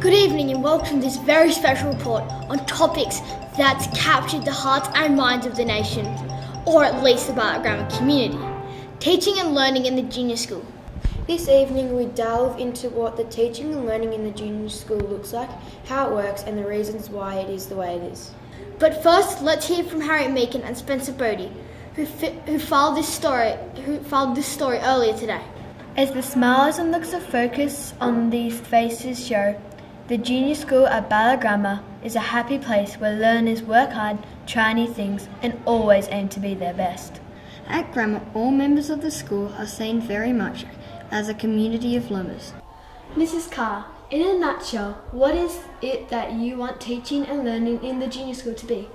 Good evening and welcome to this very special report on topics that's captured the hearts and minds of the nation, or at least the Ballarat Grammar community. Teaching and learning in the junior school. This evening we delve into what the teaching and learning in the junior school looks like, how it works and the reasons why it is the way it is. But first, let's hear from Harriet Meakin and Spencer Bodie, who filed this story earlier today. As the smiles and looks of focus on these faces show, the junior school at Ballarat Grammar is a happy place where learners work hard, try new things and always aim to be their best. At Grammar, all members of the school are seen very much as a community of learners. Mrs. Carr, in a nutshell, what is it that you want teaching and learning in the junior school to be?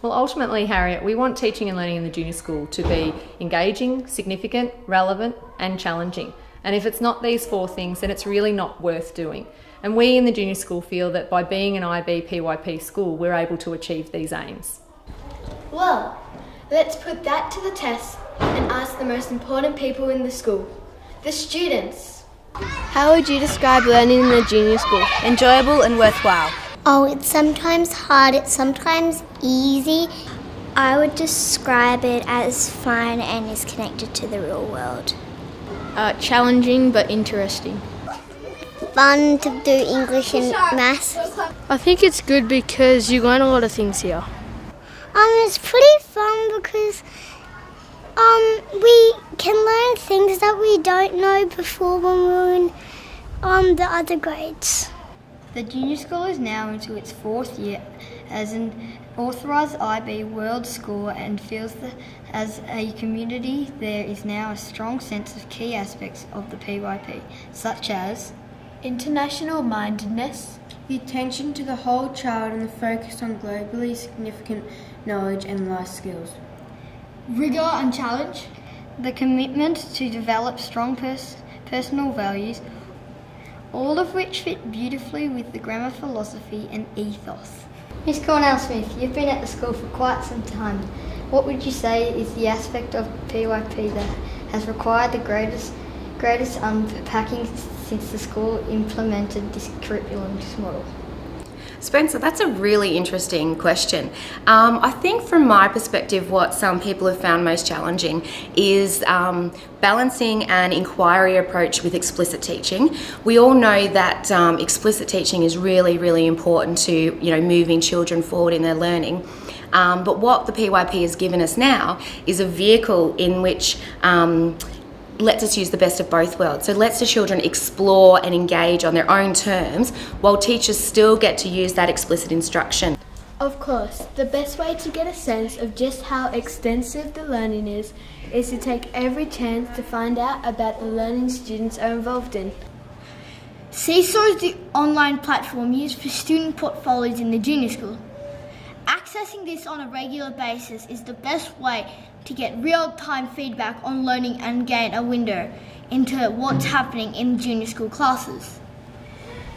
Well, ultimately, Harriet, we want teaching and learning in the junior school to be engaging, significant, relevant and challenging. And if it's not these four things, then it's really not worth doing. And we in the junior school feel that by being an IB-PYP school, we're able to achieve these aims. Well, let's put that to the test and ask the most important people in the school, the students. How would you describe learning in the junior school? Enjoyable and worthwhile? Oh, it's sometimes hard, it's sometimes easy. I would describe it as fun and is connected to the real world. Challenging but interesting. Fun to do English and maths. I think it's good because you learn a lot of things here. It's pretty fun because we can learn things that we don't know before when we're in the other grades. The junior school is now into its fourth year as an authorised IB World School and feels that as a community there is now a strong sense of key aspects of the PYP, such as International mindedness, The attention to the whole child and the focus on globally significant knowledge and life skills. Rigour and challenge. the commitment to develop strong personal values, all of which fit beautifully with the grammar philosophy and ethos. Miss Cornell-Smith, you've been at the school for quite some time. What would you say is the aspect of PYP that has required the greatest unpacking since the school implemented this curriculum model? Spencer, that's a really interesting question. I think from my perspective, what some people have found most challenging is balancing an inquiry approach with explicit teaching. We all know that explicit teaching is really, really important to moving children forward in their learning. But what the PYP has given us now is a vehicle in which lets us use the best of both worlds. So lets the children explore and engage on their own terms while teachers still get to use that explicit instruction. Of course, the best way to get a sense of just how extensive the learning is to take every chance to find out about the learning students are involved in. Seesaw is the online platform used for student portfolios in the junior school. Accessing this on a regular basis is the best way to get real-time feedback on learning and gain a window into what's happening in junior school classes.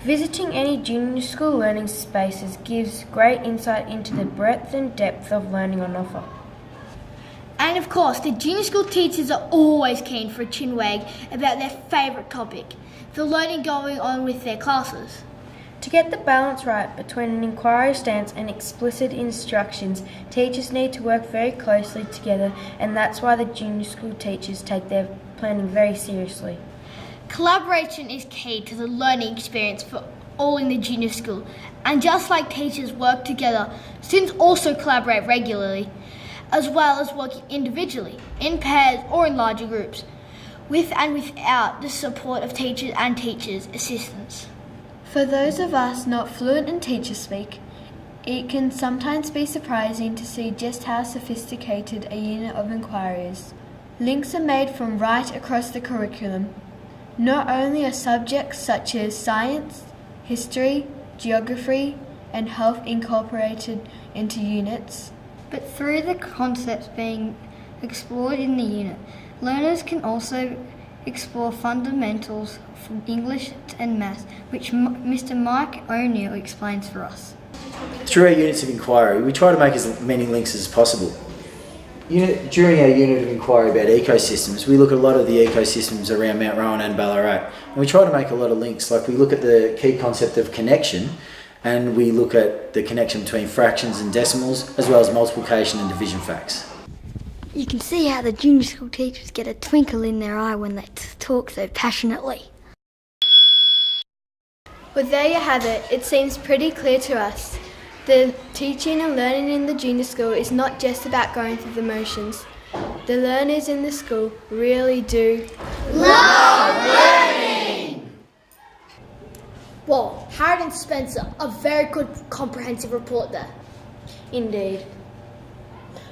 Visiting any junior school learning spaces gives great insight into the breadth and depth of learning on offer. And of course, the junior school teachers are always keen for a chinwag about their favourite topic, the learning going on with their classes. To get the balance right between an inquiry stance and explicit instructions, teachers need to work very closely together, and that's why the junior school teachers take their planning very seriously. Collaboration is key to the learning experience for all in the junior school, and just like teachers work together, students also collaborate regularly, as well as working individually, in pairs or in larger groups, with and without the support of teachers and teachers' assistants. For those of us not fluent in teacher speak, it can sometimes be surprising to see just how sophisticated a unit of inquiry is. Links are made from right across the curriculum. Not only are subjects such as science, history, geography, and health incorporated into units, But through the concepts being explored in the unit, learners can also explore fundamentals from English and Maths, which Mr. Mike O'Neill explains for us. Through our units of inquiry, we try to make as many links as possible. During our unit of inquiry about ecosystems, we look at a lot of the ecosystems around Mount Rowan and Ballarat, and we try to make a lot of links. Like we look at the key concept of connection, and we look at the connection between fractions and decimals, as well as multiplication and division facts. You can see how the junior school teachers get a twinkle in their eye when they talk so passionately. Well, there you have it. It seems pretty clear to us. The teaching and learning in the junior school is not just about going through the motions. The learners in the school really do love learning! Well, Harriet and Spencer, a very good comprehensive report there. Indeed.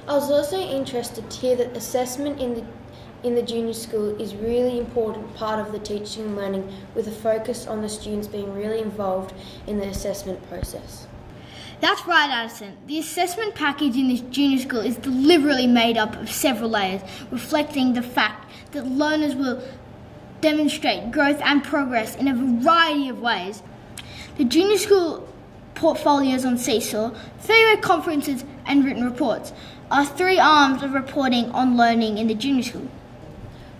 I was also interested to hear that assessment in the junior school is really important part of the teaching and learning, with a focus on the students being really involved in the assessment process. That's right, Addison. The assessment package in this junior school is deliberately made up of several layers, reflecting the fact that learners will demonstrate growth and progress in a variety of ways. The junior school portfolios on Seesaw, 3-way conferences and written reports are 3 arms of reporting on learning in the junior school.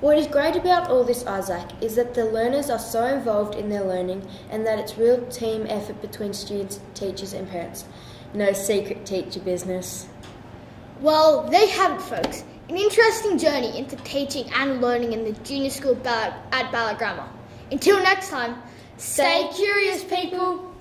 What is great about all this, Isaac, is that the learners are so involved in their learning and that it's real team effort between students, teachers and parents. No secret teacher business. Well, there you have it, folks. An interesting journey into teaching and learning in the junior school at Ballarat Grammar. Until next time, stay curious, people.